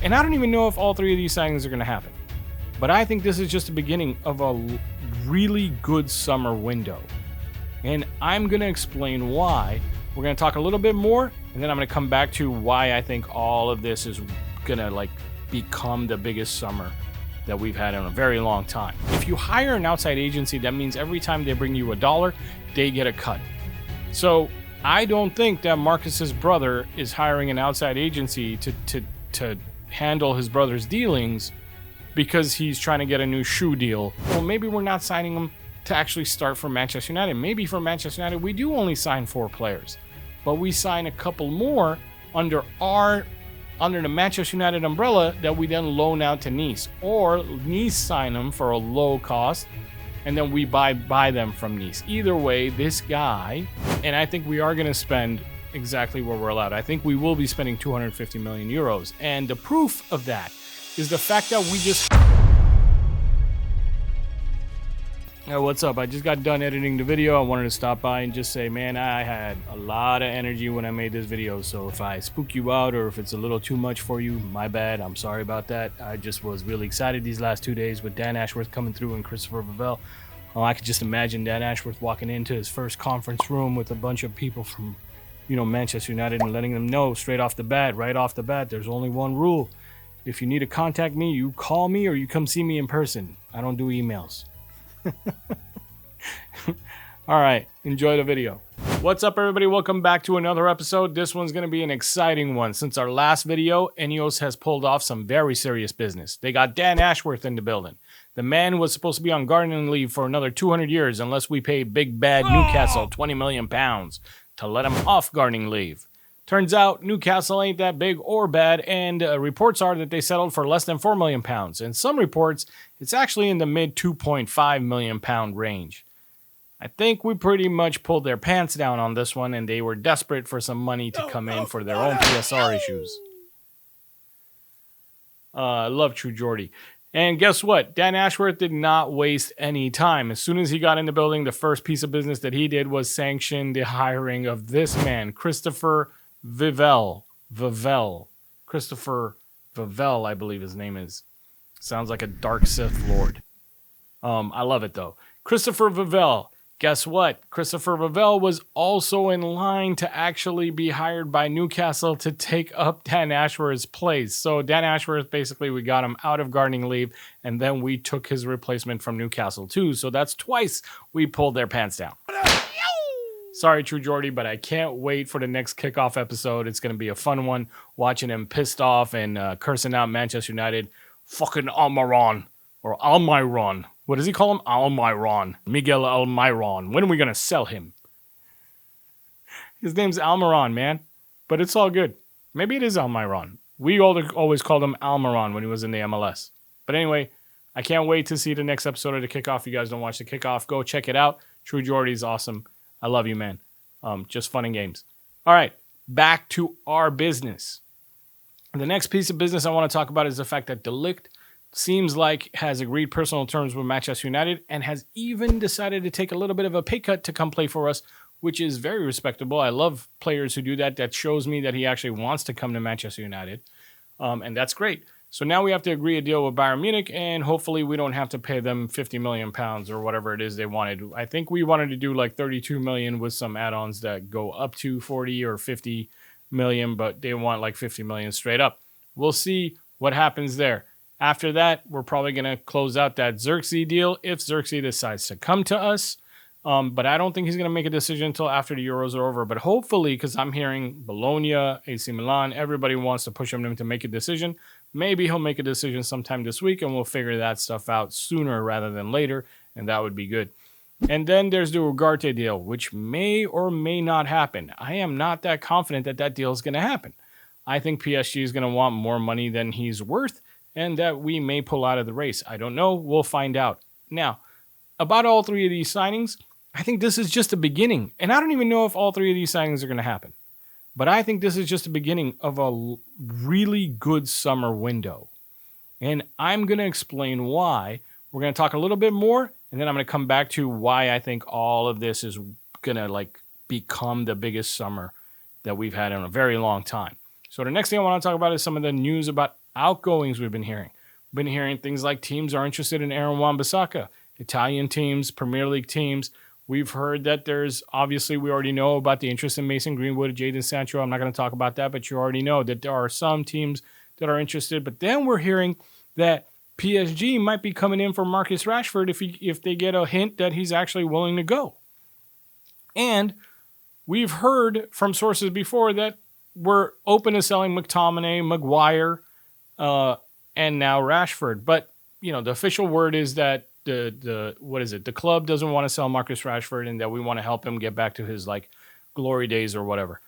And I don't even know if all three of these signings are going to happen. But I think this is just the beginning of a really good summer window. And I'm going to explain why. We're going to talk a little bit more, and then I'm going to come back to why I think all of this is going to become the biggest summer that we've had in a very long time. If you hire an outside agency, that means every time they bring you $1, they get a cut. So I don't think that Marcus's brother is hiring an outside agency to handle his brother's dealings because he's trying to get a new shoe deal. Well, maybe we're not signing him to actually start for Manchester United. Maybe for Manchester United, we do only sign 4 players, but we sign a couple more under the Manchester United umbrella that we then loan out to Nice, or Nice sign them for a low cost, and then we buy them from Nice. Either way, this guy, and I think we are going to spend exactly what we're allowed. I think we will be spending 250 million euros, and the proof of that is the fact that we just... what's up? I just got done editing the video. I wanted to stop by and just say, man, I had a lot of energy when I made this video. So if I spook you out or if it's a little too much for you, my bad. I'm sorry about that. I just was really excited these last 2 days with Dan Ashworth coming through and Christopher Vivell. I could just imagine Dan Ashworth walking into his first conference room with a bunch of people from, Manchester United and letting them know right off the bat, there's only one rule. If you need to contact me, you call me or you come see me in person. I don't do emails. All right, enjoy the video. What's up, everybody? Welcome back to another episode. This one's going to be an exciting one. Since our last video, INEOS has pulled off some very serious business. They got Dan Ashworth in the building. The man was supposed to be on gardening leave for another 200 years unless we pay big bad Newcastle 20 million pounds to let him off gardening leave. Turns out Newcastle ain't that big or bad, and reports are that they settled for less than 4 million pounds. In some reports, it's actually in the mid 2.5 million pound range. I think we pretty much pulled their pants down on this one, and they were desperate for some money to come in for their own PSR issues. I love True Geordie. And guess what? Dan Ashworth did not waste any time. As soon as he got in the building, the first piece of business that he did was sanction the hiring of this man, Christopher Vivell. Christopher Vivell, I believe his name is. Sounds like a dark Sith Lord. I love it, though. Christopher Vivell. Guess what? Christopher Vivell was also in line to actually be hired by Newcastle to take up Dan Ashworth's place. So Dan Ashworth, basically, we got him out of gardening leave, and then we took his replacement from Newcastle, too. So that's twice we pulled their pants down. Sorry, True Geordie, but I can't wait for the next kickoff episode. It's going to be a fun one, watching him pissed off and cursing out Manchester United. Fucking Almiron. Or Almiron. What does he call him? Almiron. Miguel Almiron. When are we going to sell him? His name's Almiron, man. But it's all good. Maybe it is Almiron. We always called him Almiron when he was in the MLS. But anyway, I can't wait to see the next episode of the kickoff. If you guys don't watch the kickoff, go check it out. True Geordie's awesome. I love you, man. Just fun and games. All right, back to our business. The next piece of business I want to talk about is the fact that De Ligt seems like has agreed personal terms with Manchester United and has even decided to take a little bit of a pay cut to come play for us, which is very respectable. I love players who do that. That shows me that he actually wants to come to Manchester United, and that's great. So now we have to agree a deal with Bayern Munich, and hopefully we don't have to pay them 50 million pounds or whatever it is they wanted. I think we wanted to do like 32 million with some add-ons that go up to 40 or 50 million, but they want like 50 million straight up. We'll see what happens there. After that, we're probably going to close out that Xerxes deal if Xerxes decides to come to us. But I don't think he's going to make a decision until after the Euros are over. But hopefully, because I'm hearing Bologna, AC Milan, everybody wants to push him to make a decision. Maybe he'll make a decision sometime this week, and we'll figure that stuff out sooner rather than later, and that would be good. And then there's the Ugarte deal, which may or may not happen. I am not that confident that that deal is going to happen. I think PSG is going to want more money than he's worth, and that we may pull out of the race. I don't know. We'll find out. Now, about all three of these signings, I think this is just the beginning. And I don't even know if all three of these signings are going to happen. But I think this is just the beginning of a really good summer window. And I'm going to explain why. We're going to talk a little bit more, and then I'm going to come back to why I think all of this is going to become the biggest summer that we've had in a very long time. So the next thing I want to talk about is some of the news about Outgoings we've been hearing. We've been hearing things like teams are interested in Aaron Wan-Bissaka. Italian teams, Premier League teams. We've heard that there's, obviously, we already know about the interest in Mason Greenwood, Jadon Sancho. I'm not going to talk about that, but you already know that there are some teams that are interested. But then we're hearing that PSG might be coming in for Marcus Rashford if they get a hint that he's actually willing to go. And we've heard from sources before that we're open to selling McTominay, Maguire, and now Rashford. But, you know, the official word is that the club doesn't want to sell Marcus Rashford and that we want to help him get back to his like glory days or whatever.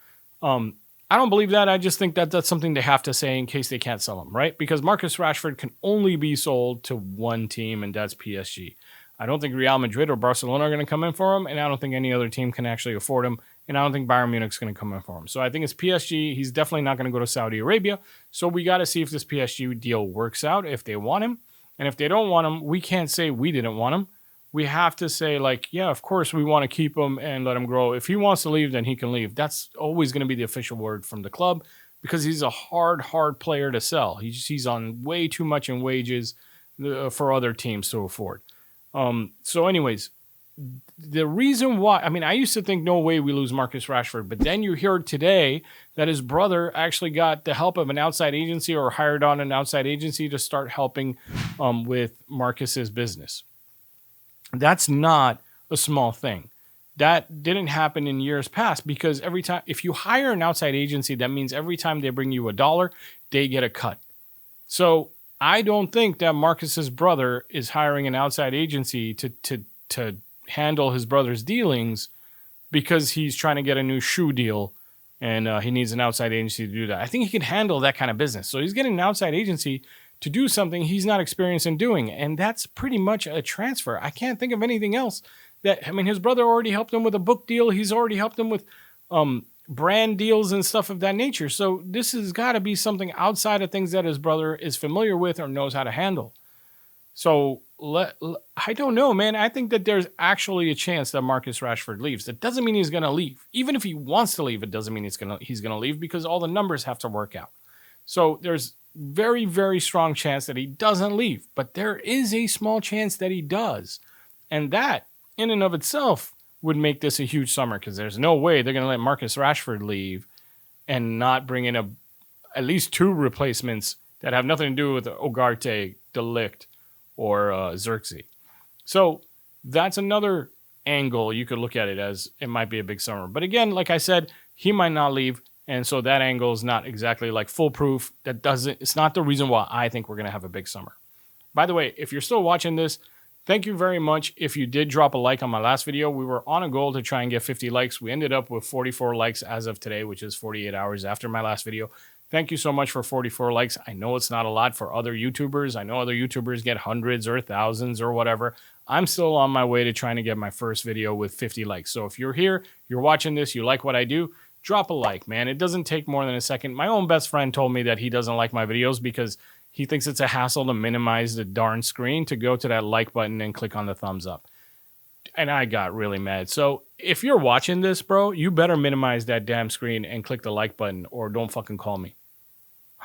I don't believe that. I just think that that's something they have to say in case they can't sell him, right? Because Marcus Rashford can only be sold to one team, and that's PSG. I don't think Real Madrid or Barcelona are going to come in for him, and I don't think any other team can actually afford him, and I don't think Bayern Munich's going to come in for him. So I think it's PSG. He's definitely not going to go to Saudi Arabia. So we got to see if this PSG deal works out, if they want him. And if they don't want him, we can't say we didn't want him. We have to say, like, yeah, of course we want to keep him and let him grow. If he wants to leave, then he can leave. That's always going to be the official word from the club because he's a hard player to sell. He's on way too much in wages for other teams to afford. So anyways, the reason why, I mean, I used to think no way we lose Marcus Rashford, but then you heard today that his brother actually got the help of an outside agency or hired on an outside agency to start helping with Marcus's business. That's not a small thing. That didn't happen in years past because every time, if you hire an outside agency, that means every time they bring you $1, they get a cut. So I don't think that Marcus's brother is hiring an outside agency to handle his brother's dealings because he's trying to get a new shoe deal and he needs an outside agency to do that. I think he can handle that kind of business. So he's getting an outside agency to do something he's not experienced in doing. And that's pretty much a transfer. I can't think of anything else that, I mean, his brother already helped him with a book deal. He's already helped him with brand deals and stuff of that nature. So this has got to be something outside of things that his brother is familiar with or knows how to handle. So I don't know, man. I think that there's actually a chance that Marcus Rashford leaves. That doesn't mean he's going to leave. Even if he wants to leave, it doesn't mean he's going to leave because all the numbers have to work out. So there's very, very strong chance that he doesn't leave. But there is a small chance that he does. And that, in and of itself, would make this a huge summer because there's no way they're going to let Marcus Rashford leave and not bring in at least two replacements that have nothing to do with Ugarte, De Ligt, or Xerxes. So that's another angle you could look at it as it might be a big summer. But again, like I said, he might not leave. And so that angle is not exactly like foolproof. It's not the reason why I think we're going to have a big summer. By the way, if you're still watching this, thank you very much. If you did drop a like on my last video, we were on a goal to try and get 50 likes. We ended up with 44 likes as of today, which is 48 hours after my last video. Thank you so much for 44 likes. I know it's not a lot for other YouTubers. I know other YouTubers get hundreds or thousands or whatever. I'm still on my way to trying to get my first video with 50 likes. So if you're here, you're watching this, you like what I do, drop a like, man. It doesn't take more than a second. My own best friend told me that he doesn't like my videos because he thinks it's a hassle to minimize the darn screen to go to that like button and click on the thumbs up. And I got really mad. So if you're watching this, bro, you better minimize that damn screen and click the like button or don't fucking call me.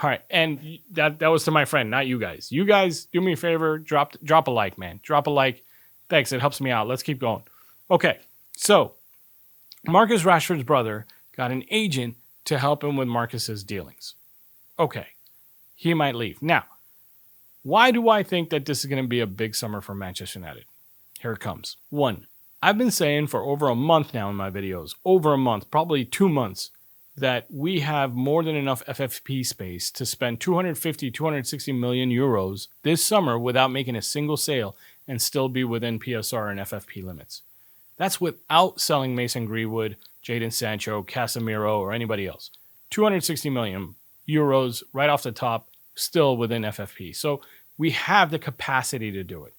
All right. And that was to my friend, not you guys. You guys, do me a favor, drop a like, man. Drop a like. Thanks. It helps me out. Let's keep going. Okay. So Marcus Rashford's brother got an agent to help him with Marcus's dealings. Okay. He might leave. Now, why do I think that this is going to be a big summer for Manchester United? Here it comes. 1, I've been saying for over a month now in my videos, over a month, probably 2 months, that we have more than enough FFP space to spend 250, 260 million euros this summer without making a single sale and still be within PSR and FFP limits. That's without selling Mason Greenwood, Jadon Sancho, Casemiro, or anybody else. 260 million euros right off the top, still within FFP. So we have the capacity to do it.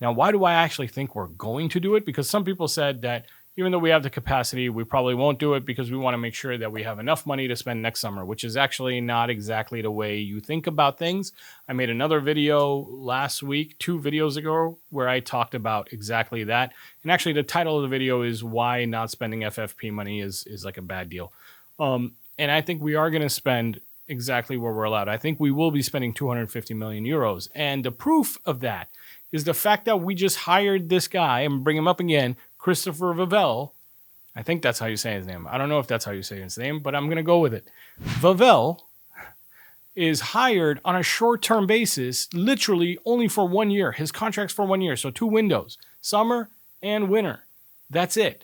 Now, why do I actually think we're going to do it? Because some people said that even though we have the capacity, we probably won't do it because we want to make sure that we have enough money to spend next summer, which is actually not exactly the way you think about things. I made another video last week, 2 videos ago, where I talked about exactly that. And actually, the title of the video is Why Not Spending FFP Money is like a bad deal. And I think we are going to spend exactly where we're allowed. I think we will be spending 250 million euros. And the proof of that is the fact that we just hired this guy, and bring him up again, Christopher Vivell. I think that's how you say his name. I don't know if that's how you say his name, but I'm going to go with it. Vivell is hired on a short-term basis, literally only for 1 year. His contract's for 1 year, so 2 windows, summer and winter. That's it.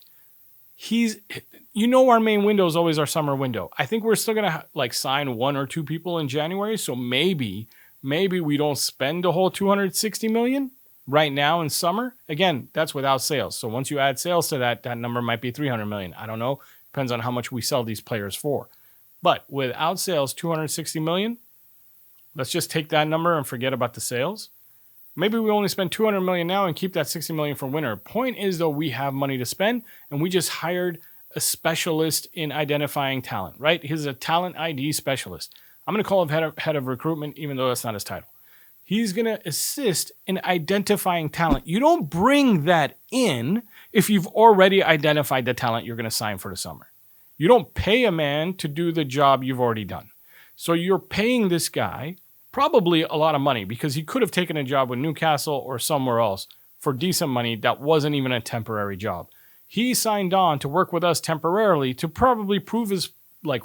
Our main window is always our summer window. I think we're still going to sign 1 or 2 people in January, so maybe we don't spend the whole 260 million right now in summer. Again, that's without sales. So once you add sales to that number might be 300 million. I don't know. Depends on how much we sell these players for. But without sales, 260 million, let's just take that number and forget about the sales. Maybe we only spend 200 million now and keep that 60 million for winter. Point is, though, we have money to spend, and we just hired a specialist in identifying talent, right? He's a talent ID specialist. I'm going to call him head of recruitment, even though that's not his title. He's going to assist in identifying talent. You don't bring that in if you've already identified the talent you're going to sign for the summer. You don't pay a man to do the job you've already done. So you're paying this guy probably a lot of money, because he could have taken a job with Newcastle or somewhere else for decent money that wasn't even a temporary job. He signed on to work with us temporarily to probably prove his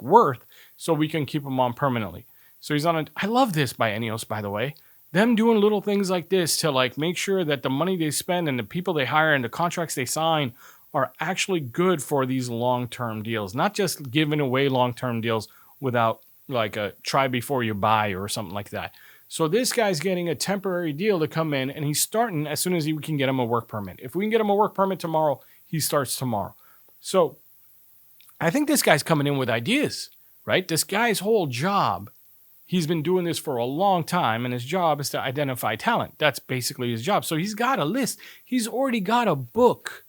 worth so we can keep him on permanently. So he's on I love this by INEOS, by the way. Them doing little things like this to make sure that the money they spend and the people they hire and the contracts they sign are actually good for these long-term deals, not just giving away long-term deals without a try before you buy or something like that. So this guy's getting a temporary deal to come in, and he's starting as soon as we can get him a work permit. If we can get him a work permit tomorrow, he starts tomorrow. So I think this guy's coming in with ideas, right? This guy's whole job, he's been doing this for a long time, and his job is to identify talent. That's basically his job. So he's got a list. He's already got a book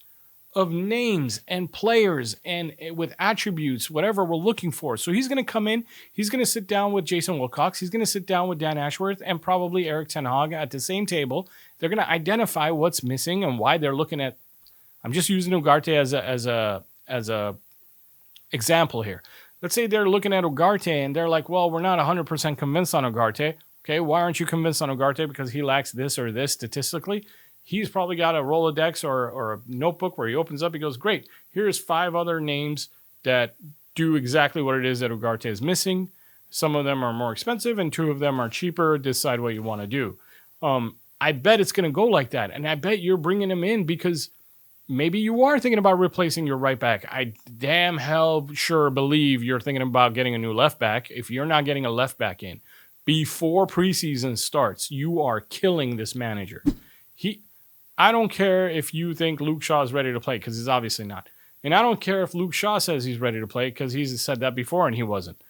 of names and players and with attributes, whatever we're looking for. So he's going to come in, he's going to sit down with Jason Wilcox, he's going to sit down with Dan Ashworth and probably Erik ten Hag at the same table. They're going to identify what's missing and why they're looking at. I'm just using Ugarte as a example here. Let's say they're looking at Ugarte and they're like, well, we're not 100% convinced on Ugarte. Okay, why aren't you convinced on Ugarte? Because he lacks this or this statistically. He's probably got a Rolodex or a notebook where he opens up. He goes, great, here's 5 other names that do exactly what it is that Ugarte is missing. Some of them are more expensive and 2 of them are cheaper. Decide what you want to do. I bet it's going to go like that. And I bet you're bringing him in because maybe you are thinking about replacing your right back. I damn hell sure believe you're thinking about getting a new left back. If you're not getting a left back in before preseason starts, you are killing this manager. I don't care if you think Luke Shaw is ready to play, because he's obviously not. And I don't care if Luke Shaw says he's ready to play, because he's said that before and he wasn't.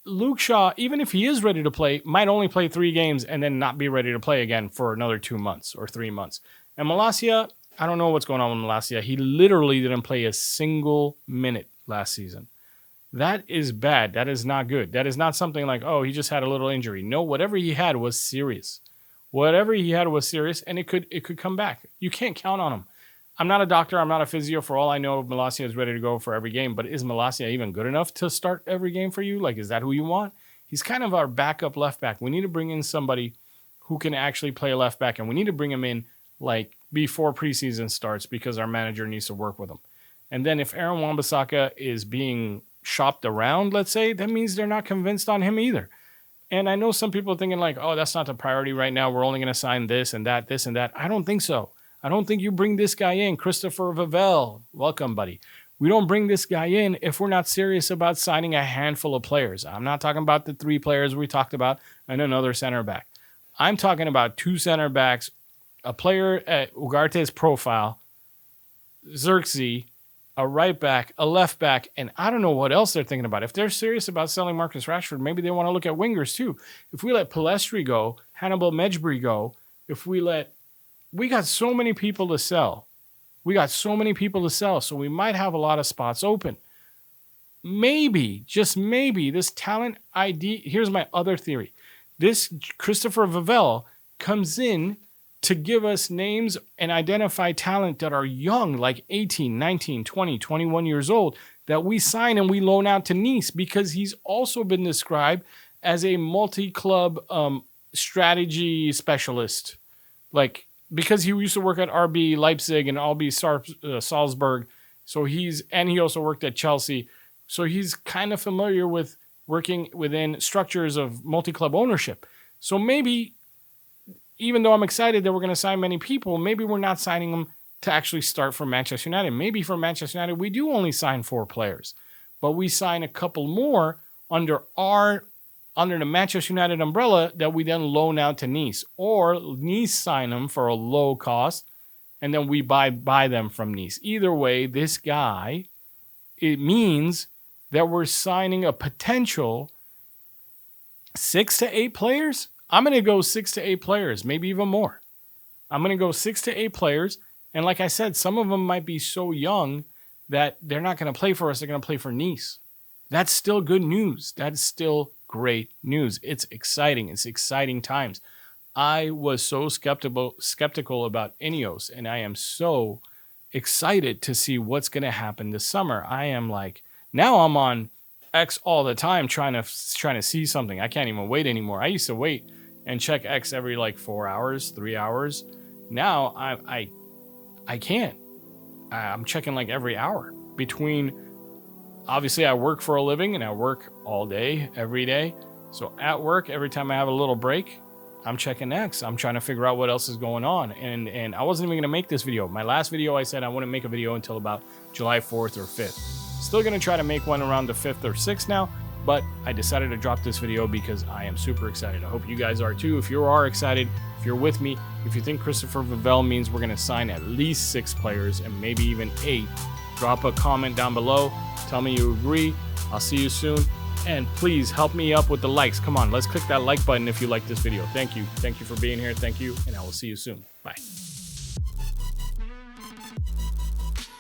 Luke Shaw, even if he is ready to play, might only play 3 games and then not be ready to play again for another 2 months or 3 months. And Malacia, I don't know what's going on with Malacia. He literally didn't play a single minute last season. That is bad. That is not good. That is not something like, oh, he just had a little injury. No, whatever he had was serious. Whatever he had was serious, and it could come back. You can't count on him. I'm not a doctor. I'm not a physio. For all I know, Malacia is ready to go for every game. But is Malacia even good enough to start every game for you? Is that who you want? He's kind of our backup left back. We need to bring in somebody who can actually play left back, and we need to bring him in before preseason starts because our manager needs to work with him. And then if Aaron Wan-Bissaka is being shopped around, let's say, that means they're not convinced on him either. And I know some people are thinking oh, that's not the priority right now. We're only going to sign this and that, this and that. I don't think so. I don't think you bring this guy in, Christopher Vivell. Welcome, buddy. We don't bring this guy in if we're not serious about signing a handful of players. I'm not talking about the 3 players we talked about and another center back. I'm talking about 2 center backs, a player at Ugarte's profile, Xerxes, a right back, a left back, and I don't know what else they're thinking about. If they're serious about selling Marcus Rashford, maybe they want to look at wingers too. If we let Pellistri go, Hannibal Mejbri go, we got so many people to sell. So we might have a lot of spots open. Maybe, just maybe, this talent ID, here's my other theory. This Christopher Vivell comes in to give us names and identify talent that are young, like 18, 19, 20, 21 years old, that we sign and we loan out to Nice, because he's also been described as a multi-club strategy specialist. Like, because he used to work at RB Leipzig and RB Salzburg. So he also worked at Chelsea. So he's kind of familiar with working within structures of multi-club ownership. So maybe, even though I'm excited that we're going to sign many people, maybe we're not signing them to actually start for Manchester United. Maybe for Manchester United, we do only sign 4 players, but we sign a couple more under the Manchester United umbrella that we then loan out to Nice, or Nice sign them for a low cost, and then we buy them from Nice. Either way, this guy, it means that we're signing a potential 6 to 8 players. I'm going to go 6 to 8 players, maybe even more. I'm going to go 6 to 8 players. And like I said, some of them might be so young that they're not going to play for us. They're going to play for Nice. That's still good news. That's still great news. It's exciting. It's exciting times. I was so skeptical about INEOS, and I am so excited to see what's going to happen this summer. I am like, now I'm on X all the time trying to see something. I can't even wait anymore. I used to wait and check X every like 4 hours, 3 hours. Now I can't. I'm checking like every hour. Between, obviously I work for a living and I work all day, every day. So at work, every time I have a little break, I'm checking X. I'm trying to figure out what else is going on. And I wasn't even going to make this video. My last video, I said I wouldn't make a video until about July 4th or 5th. Still going to try to make one around the 5th or 6th now, but I decided to drop this video because I am super excited. I hope you guys are too. If you are excited, if you're with me, if you think Christopher Vivell means we're going to sign at least 6 players and maybe even 8, drop a comment down below. Tell me you agree. I'll see you soon. And please help me up with the likes. Come on, let's click that like button if you like this video. Thank you. Thank you for being here. Thank you. And I will see you soon. Bye.